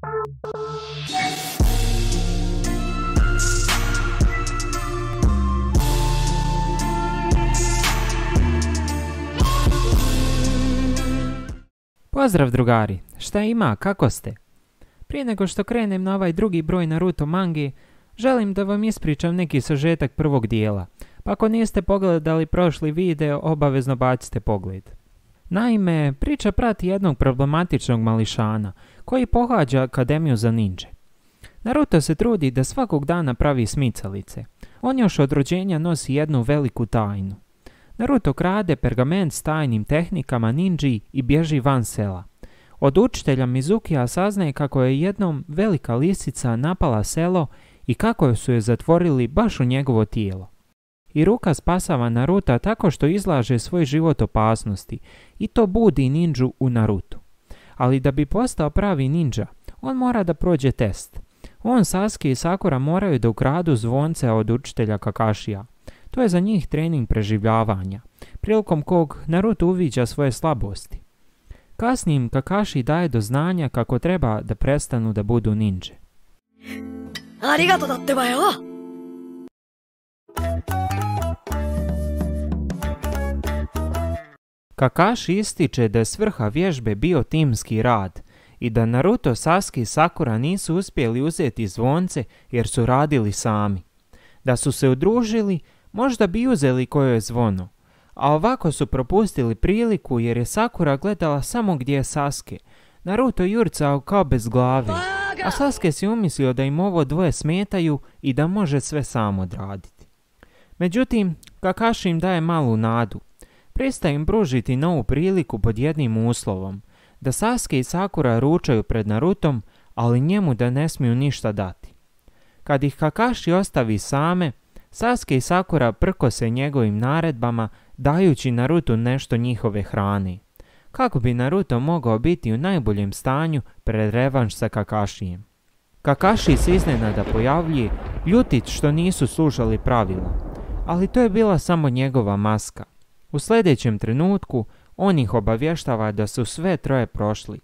Pozdrav drugari, šta ima, kako ste? Prije nego što krenem na ovaj drugi broj Naruto mangi, želim da vam ispričam neki sažetak prvog dijela, pa ako niste pogledali prošli video, obavezno bacite pogled. Naime, priča prati jednog problematičnog mališana, koji pohađa Akademiju za ninđe. Naruto se trudi da svakog dana pravi smicalice. On još od rođenja nosi jednu veliku tajnu. Naruto krade pergament s tajnim tehnikama ninji i bježi van sela. Od učitelja Mizukija saznaje kako je jednom velika lisica napala selo i kako su je zatvorili baš u njegovo tijelo. Iruka spasava Naruta tako što izlaže svoj život opasnosti i to budi ninđu u Narutu. Ali da bi postao pravi ninđa, on mora da prođe test. On, Sasuke i Sakura moraju da ukradu zvonce od učitelja Kakashija. To je za njih trening preživljavanja, prilikom kog Naruto uviđa svoje slabosti. Kasnije im Kakashi daje do znanja kako treba da prestanu da budu ninđe. Arigato datte ba yo! Kakashi ističe da je svrha vježbe bio timski rad i da Naruto, Sasuke i Sakura nisu uspjeli uzeti zvonce jer su radili sami. Da su se udružili, možda bi uzeli koje je zvono, a ovako su propustili priliku jer je Sakura gledala samo gdje je Sasuke. Naruto jurcao kao bez glave, a Sasuke si umislio da im ovo dvoje smetaju i da može sve sam odraditi. Međutim, Kakashi im daje malu nadu. Pristaje im pružiti novu priliku pod jednim uslovom, da Sasuke i Sakura ručaju pred Narutom, ali njemu da ne smiju ništa dati. Kad ih Kakashi ostavi same, Sasuke i Sakura prkose njegovim naredbama, dajući Narutu nešto njihove hrane. Kako bi Naruto mogao biti u najboljem stanju pred revanš sa Kakashijem? Kakashi se iznenada pojavljuje, ljutit što nisu slušali pravila, ali to je bila samo njegova maska. U sljedećem trenutku on ih obavještava da su sve troje prošli,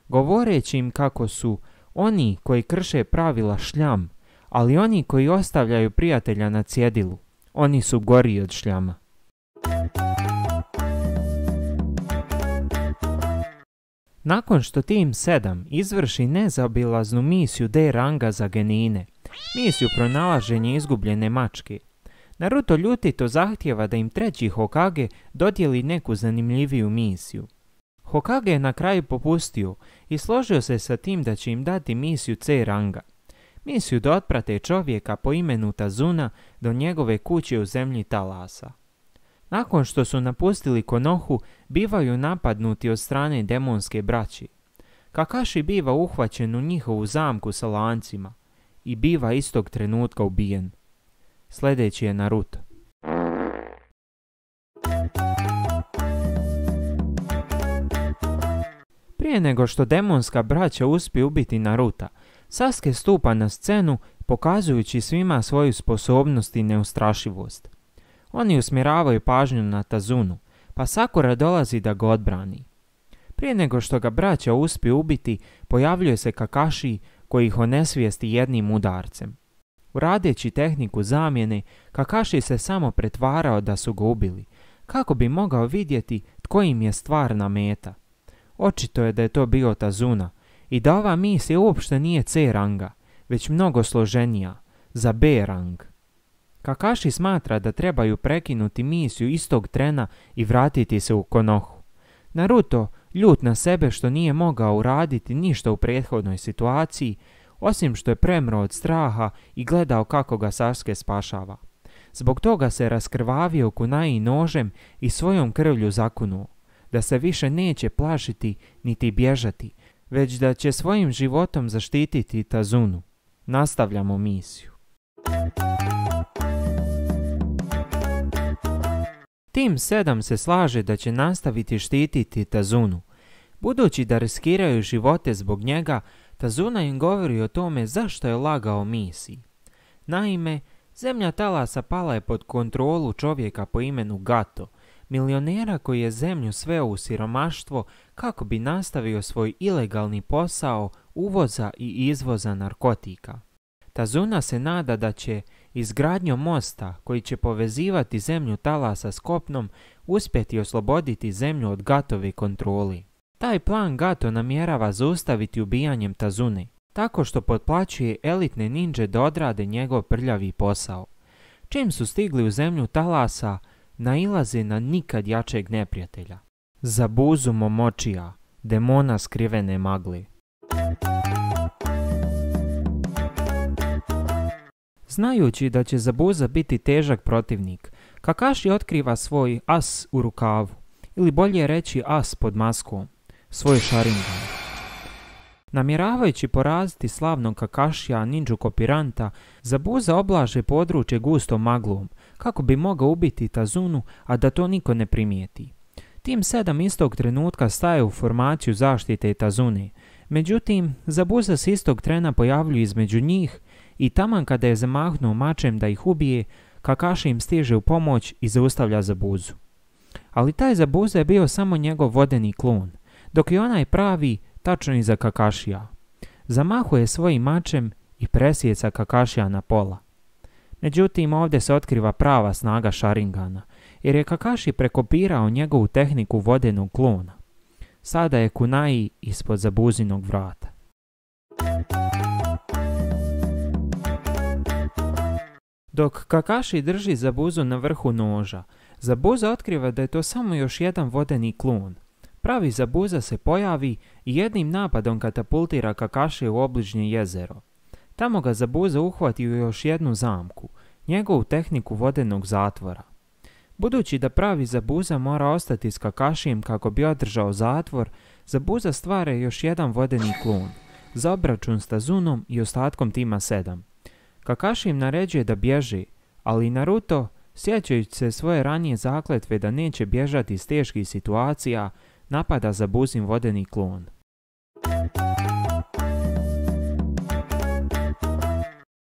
govoreći im kako su oni koji krše pravila šljam, ali oni koji ostavljaju prijatelja na cjedilu, oni su gori od šljama. Nakon što Tim 7 izvrši nezaobilaznu misiju D ranga za genine, misiju pronalaženja izgubljene mačke, Naruto ljutito zahtjeva da im treći Hokage dodijeli neku zanimljiviju misiju. Hokage je na kraju popustio i složio se sa tim da će im dati misiju C ranga. Misiju da otprate čovjeka po imenu Tazuna do njegove kuće u zemlji Talasa. Nakon što su napustili Konohu, bivaju napadnuti od strane demonske braće. Kakashi biva uhvaćen u njihovu zamku sa lancima i biva istog trenutka ubijen. Sljedeći je Naruto. Prije nego što demonska braća uspije ubiti Naruta, Sasuke stupa na scenu pokazujući svima svoju sposobnost i neustrašivost. Oni usmjeravaju pažnju na Tazunu, pa Sakura dolazi da ga odbrani. Prije nego što ga braća uspiju ubiti, pojavljuje se Kakashi koji ih onesvijesti jednim udarcem. Radeći tehniku zamjene, Kakashi se samo pretvarao da su ga ubili, kako bi mogao vidjeti tko im je stvarna meta. Očito je da je to bio Tazuna i da ova misija uopšte nije C ranga, već mnogo složenija, za B rang. Kakashi smatra da trebaju prekinuti misiju istog trena i vratiti se u Konohu. Naruto, ljut na sebe što nije mogao uraditi ništa u prethodnoj situaciji, osim što je premro od straha i gledao kako ga Sasuke spašava. Zbog toga se raskrvavio kunaji nožem i svojom krvlju zakunuo, da se više neće plašiti niti bježati, već da će svojim životom zaštititi Tazunu. Nastavljamo misiju. Tim 7 se slaže da će nastaviti štititi Tazunu. Budući da riskiraju živote zbog njega, Tazuna im govori o tome zašto je lagao misiji. Naime, zemlja Talasa pala je pod kontrolu čovjeka po imenu Gato, milionera koji je zemlju sveo u siromaštvo kako bi nastavio svoj ilegalni posao uvoza i izvoza narkotika. Tazuna se nada da će izgradnjom mosta koji će povezivati zemlju talasa s kopnom uspjeti osloboditi zemlju od Gatove kontroli. Taj plan Gato namjerava zaustaviti ubijanjem Tazune, tako što potplaćuje elitne ninđe da odrade njegov prljavi posao. Čim su stigli u zemlju talasa, nailaze na nikad jačeg neprijatelja. Zabuzu Momočija, demona skrivene magle. Znajući da će Zabuza biti težak protivnik, Kakashi otkriva svoj as u rukavu, ili bolje reći as pod maskom, svoj Sharingan. Namjeravajući poraziti slavnog Kakashija ninđu kopiranta, Zabuza oblaže područje gustom maglom, kako bi mogao ubiti Tazunu, a da to niko ne primijeti. Tim 7 istog trenutka staje u formaciju zaštite Tazune, međutim, Zabuza se istog trena pojavljuje između njih i taman kada je zamahnuo mačem da ih ubije, Kakashi im stiže u pomoć i zaustavlja Zabuzu. Ali taj Zabuza je bio samo njegov vodeni klon, dok je onaj pravi tačno iza Kakashija. Zamahuje svojim mačem i presjeca Kakashija na pola. Međutim, ovdje se otkriva prava snaga Sharingana, jer je Kakashi prekopirao njegovu tehniku vodenog klona. Sada je kunai ispod Zabuzinog vrata. Dok Kakashi drži Zabuzu na vrhu noža, Zabuza otkriva da je to samo još jedan vodeni klon. Pravi Zabuza se pojavi i jednim napadom katapultira Kakashi u obližnje jezero. Tamo ga Zabuza uhvati u još jednu zamku, njegovu tehniku vodenog zatvora. Budući da pravi Zabuza mora ostati s Kakashijem kako bi održao zatvor, Zabuza stvara još jedan vodeni klon, za obračun s Tazunom i ostatkom tima 7. Kakashi im naređuje da bježe, ali Naruto, sjećajući se svoje ranije zakletve da neće bježati iz teških situacija, napada Zabuzin vodeni klon.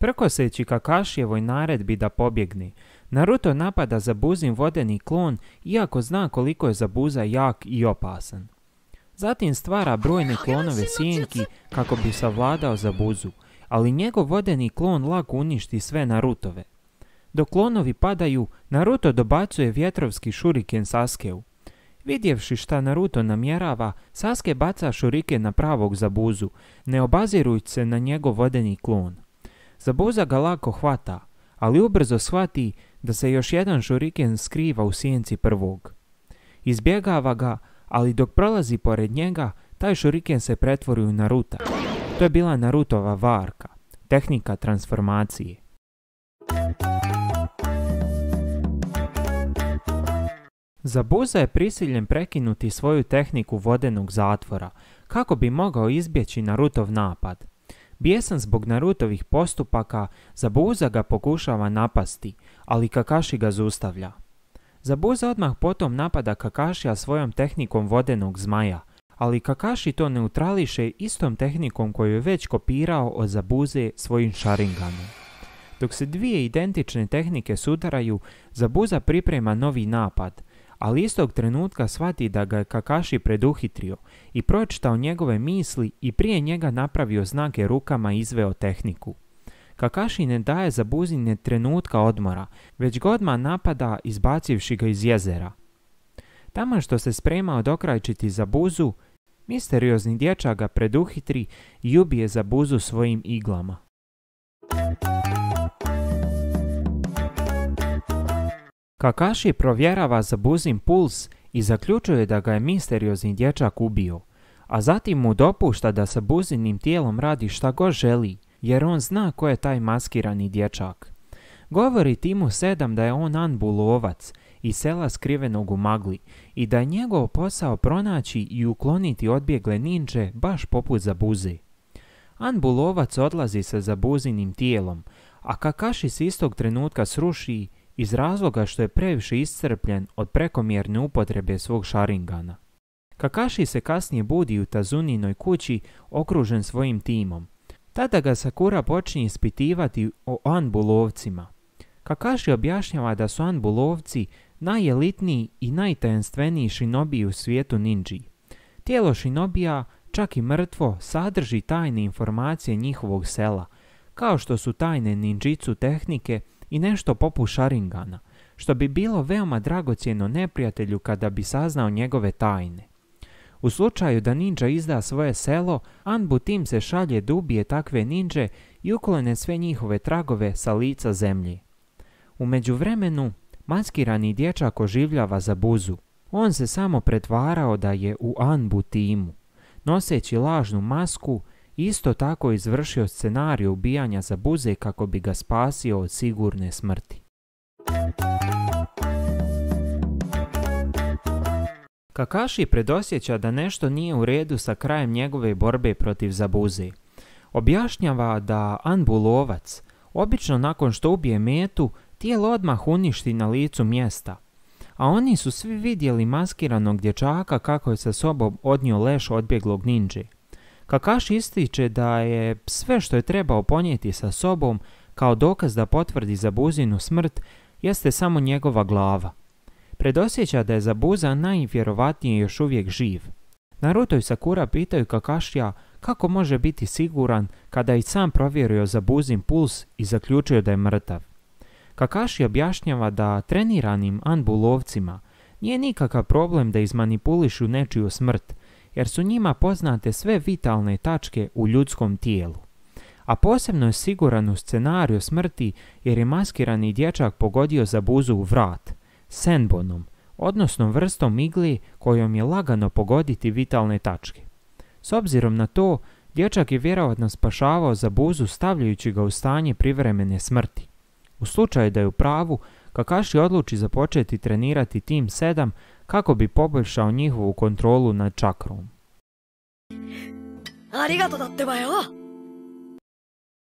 Prkoseći Kakashijevoj naredbi da pobjegne, Naruto napada Zabuzin vodeni klon iako zna koliko je Zabuza jak i opasan. Zatim stvara brojne klonove sjenki kako bi savladao Zabuzu, ali njegov vodeni klon lako uništi sve Narutove. Dok klonovi padaju, Naruto dobacuje vjetrovski šuriken Saskeu. Vidjevši šta Naruto namjerava, Sasuke baca šuriken na pravog Zabuzu, ne obazirujući se na njegov vodeni klon. Zabuza ga lako hvata, ali ubrzo shvati da se još jedan šuriken skriva u sjenci prvog. Izbjegava ga, ali dok prolazi pored njega, taj šuriken se pretvori u Naruta. To je bila Narutova varka, tehnika transformacije. Zabuza je prisiljen prekinuti svoju tehniku vodenog zatvora, kako bi mogao izbjeći Narutov napad. Bijesan zbog Narutovih postupaka, Zabuza ga pokušava napasti, ali Kakashi ga zaustavlja. Zabuza odmah potom napada Kakashija svojom tehnikom vodenog zmaja, ali Kakashi to neutrališe istom tehnikom koju je već kopirao od Zabuze svojim Sharinganom. Dok se dvije identične tehnike sudaraju, Zabuza priprema novi napad, ali istog trenutka shvati da ga je Kakashi preduhitrio i pročitao njegove misli i prije njega napravio znake rukama i izveo tehniku. Kakashi ne daje Zabuzi ni trenutka odmora, već ga odmah napada izbacivši ga iz jezera. Taman što se sprema odokrajčiti Zabuzu, misteriozni dječak ga preduhitri i ubije Zabuzu svojim iglama. Kakashi provjerava Zabuzin puls i zaključuje da ga je misteriozni dječak ubio, a zatim mu dopušta da sa Zabuzinim tijelom radi šta god želi, jer on zna ko je taj maskirani dječak. Govori timu 7 da je on Anbu lovac iz sela skrivenog u magli i da je njegov posao pronaći i ukloniti odbjegle ninđe baš poput Zabuze. Anbu lovac odlazi sa Zabuzinim tijelom, a Kakashi se istog trenutka sruši iz razloga što je previše iscrpljen od prekomjerne upotrebe svog Sharingana. Kakashi se kasnije budi u Tazuninoj kući okružen svojim timom. Tada ga Sakura počinje ispitivati o Anbu lovcima. Kakashi objašnjava da su Anbu lovci najelitniji i najtajanstveniji shinobi u svijetu ninji. Tijelo shinobija čak i mrtvo, sadrži tajne informacije njihovog sela, kao što su tajne ninjitsu tehnike i nešto poput Sharingana, što bi bilo veoma dragocjeno neprijatelju kada bi saznao njegove tajne. U slučaju da ninja izda svoje selo, Anbu tim se šalje da ubije takve ninje i uklone sve njihove tragove sa lica zemlje. U međuvremenu, maskirani dječak oživljava Zabuzu. On se samo pretvarao da je u Anbu timu. Noseći lažnu masku, isto tako izvršio scenarij ubijanja Zabuze kako bi ga spasio od sigurne smrti. Kakashi predosjeća da nešto nije u redu sa krajem njegove borbe protiv Zabuze. Objašnjava da Anbu lovac obično nakon što ubije metu, tijelo odmah uništi na licu mjesta. A oni su svi vidjeli maskiranog dječaka kako je sa sobom odnio leš odbjeglog ninje. Kakashi ističe da je sve što je trebao ponijeti sa sobom kao dokaz da potvrdi Zabuzinu smrt jeste samo njegova glava. Predosjeća da je Zabuza najvjerovatnije još uvijek živ. Naruto i Sakura pitaju Kakashija kako može biti siguran kada je i sam provjerio Zabuzin puls i zaključio da je mrtav. Kakashi objašnjava da treniranim Anbu lovcima nije nikakav problem da izmanipulišu nečiju smrt, jer su njima poznate sve vitalne tačke u ljudskom tijelu. A posebno je siguran u scenariju smrti jer je maskirani dječak pogodio Zabuzu u vrat, senbonom, odnosno vrstom igle kojom je lagano pogoditi vitalne tačke. S obzirom na to, dječak je vjerojatno spašavao Zabuzu stavljajući ga u stanje privremene smrti. U slučaju da je u pravu, Kakashi odluči započeti trenirati tim 7 kako bi poboljšao njihovu kontrolu nad čakrom. ありがとうだってばよ。